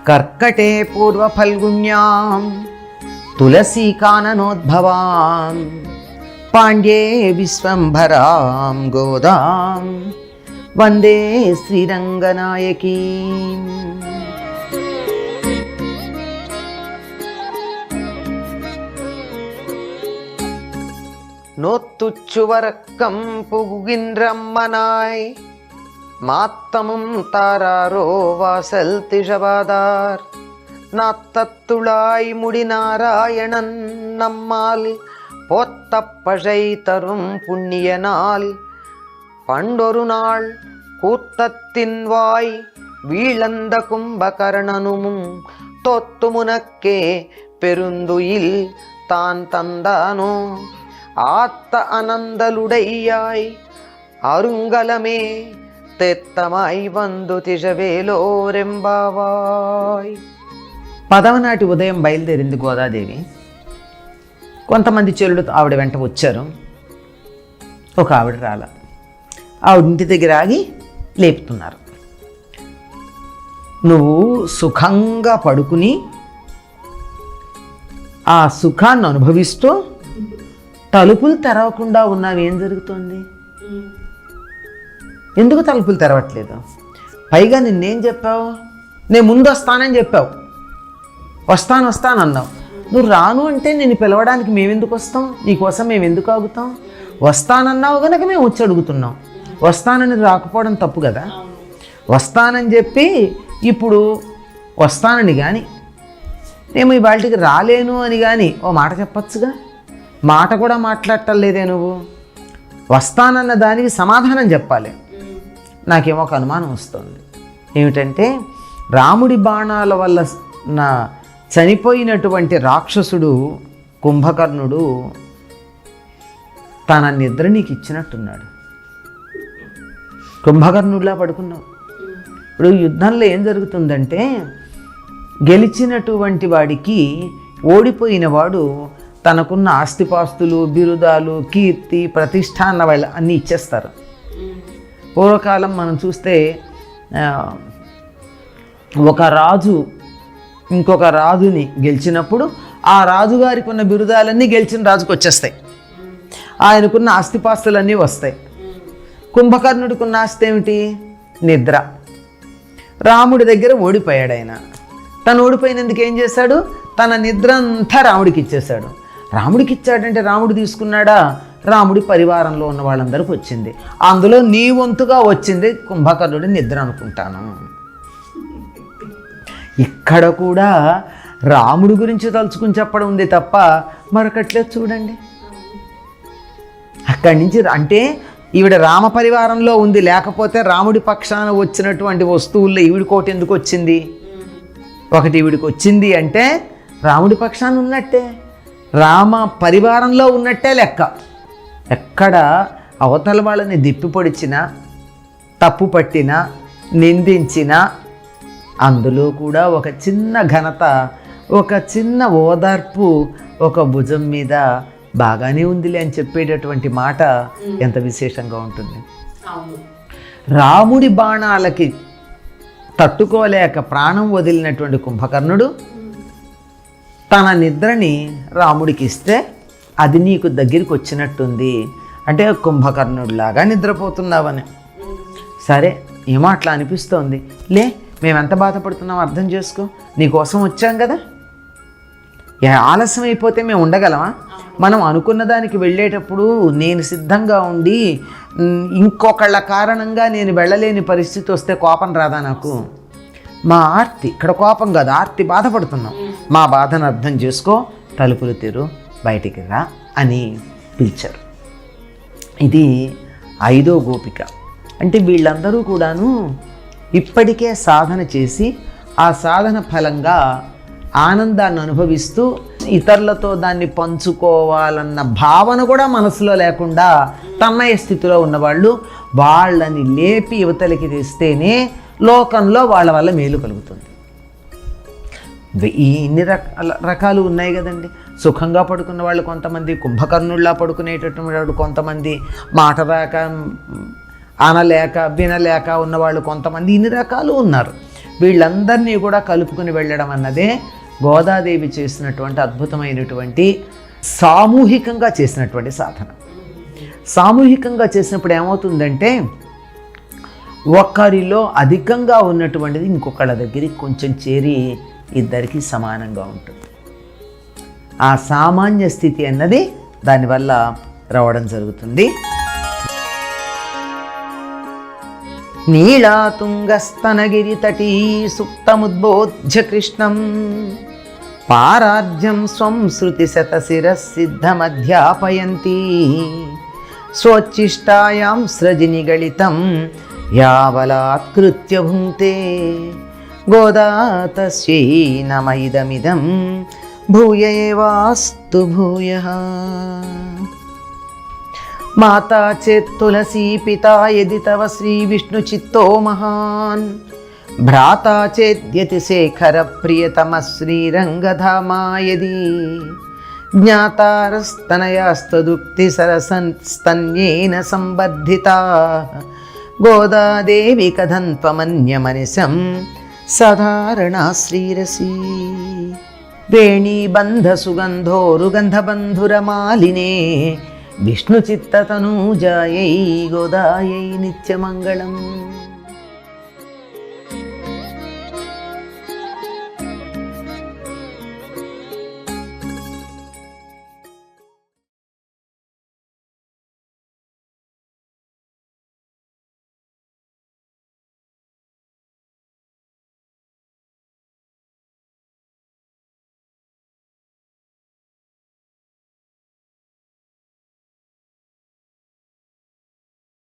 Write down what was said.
కర్కటే పూర్వఫల్గుణ్యాం తులసీకాననోద్భవాం పాండ్యే విశ్వంభరాం గోదాం వందే శ్రీరంగనాయకీం. நோத்துச்சுவரக்கம் புகுகின்றம்மனாய் மாத்தமும் தாராரோ வாசல் திஷவாதார் நாத்தத்துளாய் முடிநாராயணன் நம்மால் போத்தப்பழை தரும் புண்ணிய நாள் பண்டொரு நாள் கூத்தத்தின் வாய் வீழந்த கும்பகர்ணனும் தோத்துமுனக்கே பெருந்துயில் தான் தந்தானோ ஆத்த அனந்தலுடையாய் அருங்கலமே తెత్తమాయి వందు తిజవేలోరెంబావాయ్. పదవనాటి ఉదయం బయలుదేరింది గోదాదేవి. కొంతమంది చెల్లుడు ఆవిడ వెంట వచ్చారు. ఒక ఆవిడ రాల. ఆవిడ ఇంటి దగ్గర ఆగి లేపుతున్నారు. నువ్వు సుఖంగా పడుకుని ఆ సుఖాన్ని అనుభవిస్తూ తలుపులు తెరవకుండా ఉన్నావు. ఏం జరుగుతుంది? ఎందుకు తలుపులు తెరవట్లేదు? పైగా నిన్నేం చెప్పావు? నేను ముందు వస్తానని చెప్పావు. వస్తానన్నావు. నువ్వు రాను అంటే నేను పిలవడానికి మేమెందుకు వస్తాం? నీకోసం మేము ఎందుకు ఆగుతాం? వస్తానన్నావు కనుక మేము వచ్చి అడుగుతున్నాం. వస్తానని రాకపోవడం తప్పు కదా. వస్తానని చెప్పి ఇప్పుడు వస్తానని కానీ నేను ఈ బాల్టికి రాలేను అని కానీ ఓ మాట చెప్పచ్చుగా. మాట కూడా మాట్లాడటం లేదే నువ్వు. వస్తానన్న దానికి సమాధానం చెప్పాలి. నాకేమో ఒక అనుమానం వస్తుంది. ఏమిటంటే రాముడి బాణాల వల్ల చనిపోయినటువంటి రాక్షసుడు కుంభకర్ణుడు తన నిద్ర నీకు ఇచ్చినట్టున్నాడు. కుంభకర్ణుడిలా పడుకున్నావు. ఇప్పుడు యుద్ధంలో ఏం జరుగుతుందంటే గెలిచినటువంటి వాడికి ఓడిపోయిన వాడు తనకున్న ఆస్తిపాస్తులు, బిరుదాలు, కీర్తి, ప్రతిష్ట అన్న వాళ్ళు అన్నీ ఇచ్చేస్తారు. పూర్వకాలం మనం చూస్తే ఒక రాజు ఇంకొక రాజుని గెలిచినప్పుడు ఆ రాజుగారికి ఉన్న బిరుదాలన్నీ గెలిచిన రాజుకు వచ్చేస్తాయి. ఆయనకున్న ఆస్తిపాస్తులన్నీ వస్తాయి. కుంభకర్ణుడికి ఉన్న ఆస్తి ఏమిటి? నిద్ర. రాముడి దగ్గర ఓడిపోయాడు ఆయన. తను ఓడిపోయినందుకు ఏం చేశాడు? తన నిద్ర అంతా రాముడికి ఇచ్చేశాడు. రాముడికి ఇచ్చాడంటే రాముడు తీసుకున్నాడా? రాముడి పరివారంలో ఉన్న వాళ్ళందరికీ వచ్చింది. అందులో నీ వంతుగా వచ్చింది కుంభకర్ణుడి నిద్ర అనుకుంటాను. ఇక్కడ కూడా రాముడి గురించి తలుచుకుని చెప్పడం ఉంది తప్ప మరొకట్లేదు. చూడండి, అక్కడి నుంచి అంటే ఈవిడ రామ పరివారంలో ఉంది. లేకపోతే రాముడి పక్షాన వచ్చినటువంటి వస్తువుల్లో ఈవిడికోటి ఎందుకు వచ్చింది? ఒకటి ఈవిడికి వచ్చింది అంటే రాముడి పక్షాన ఉన్నట్టే, రామ పరివారంలో ఉన్నట్టే లెక్క. ఎక్కడ అవతల వాళ్ళని దిప్పి పొడిచినా, తప్పు పట్టినా, నిందించినా అందులో కూడా ఒక చిన్న ఘనత, ఒక చిన్న ఓదార్పు, ఒక భుజం మీద బాగానే ఉందిలే అని చెప్పేటటువంటి మాట ఎంత విశేషంగా ఉంటుంది. రాముడి బాణాలకి తట్టుకోలేక ప్రాణం వదిలినటువంటి కుంభకర్ణుడు తన నిద్రని రాముడికి ఇస్తే అది నీకు దగ్గరికి వచ్చినట్టుంది. అంటే కుంభకర్ణుడిలాగా నిద్రపోతున్నావని. సరే, ఏమో అట్లా అనిపిస్తోంది. లే, మేమెంత బాధపడుతున్నాం అర్థం చేసుకో. నీకోసం వచ్చాం కదా. ఆలస్యం అయిపోతే మేము ఉండగలమా? మనం అనుకున్న దానికి వెళ్ళేటప్పుడు నేను సిద్ధంగా ఉండి ఇంకొకళ్ళ కారణంగా నేను వెళ్ళలేని పరిస్థితి వస్తే కోపం రాదా నాకు? మా ఆర్తి, ఇక్కడ కోపం కాదు, ఆర్తి, బాధపడుతున్నాం. మా బాధను అర్థం చేసుకో, తలుపులు తెరు, బయటికి రా అని పిలిచారు. ఇది 5వ గోపిక. అంటే వీళ్ళందరూ కూడాను ఇప్పటికే సాధన చేసి ఆ సాధన ఫలంగా ఆనందాన్ని అనుభవిస్తూ ఇతరులతో దాన్ని పంచుకోవాలన్న భావన కూడా మనసులో లేకుండా తన్మయ స్థితిలో ఉన్నవాళ్ళు. వాళ్ళని లేపి యువతలకి తెస్తేనే లోకంలో వాళ్ళ వల్ల మేలు కలుగుతుంది. ఇన్ని రకాలు ఉన్నాయి కదండి. సుఖంగా పడుకున్న వాళ్ళు కొంతమంది, కుంభకర్ణుల్లా పడుకునేటటువంటి వాడు కొంతమంది, మాట రాక, అనలేక, వినలేక ఉన్నవాళ్ళు కొంతమంది, ఇన్ని రకాలు ఉన్నారు. వీళ్ళందరినీ కూడా కలుపుకుని వెళ్ళడం అన్నదే గోదాదేవి చేసినటువంటి అద్భుతమైనటువంటి సామూహికంగా చేసినటువంటి సాధన. సామూహికంగా చేసినప్పుడు ఏమవుతుందంటే ఒకరిలో అధికంగా ఉన్నటువంటిది ఇంకొకళ్ళ దగ్గరికి కొంచెం చేరి ఇద్దరికి సమానంగా ఉంటుంది. ఆ సామాన్య స్థితి అన్నది దానివల్ల రావడం జరుగుతుంది. నీళాతుంగస్తనగిరి తటీ సుప్తముద్బోధ్య కృష్ణం పారార్జ్యం స్వం శృతి శతశిరసిద్ధమధ్యాపయంతి స్వోచ్ఛిష్టాయాం సృజినిగళితం యావలాత్కృత్య భుంక్తే గోదా తస్యై నమయిదమిదం భూయ ఏవాస్తు భూయః. మాతా చేత్ తులసీ పితా యది తవ శ్రీ విష్ణు చిత్తో మహాన్ భ్రాతా చేద్యతి శేఖర ప్రియతమ శ్రీరంగధామా యది జ్ఞాతారస్తనయాస్తదుక్తి సరసస్తన్యేన సంబద్ధితా గోదాదేవి కథన్త్వమన్యమనిశం సాధారణా శ్రీరసి. వేణీబంధ సుగంధోరుగంధబంధురమాలినే విష్ణుచిత్తతనూజాయై గోదాయై నిత్యమంగళం.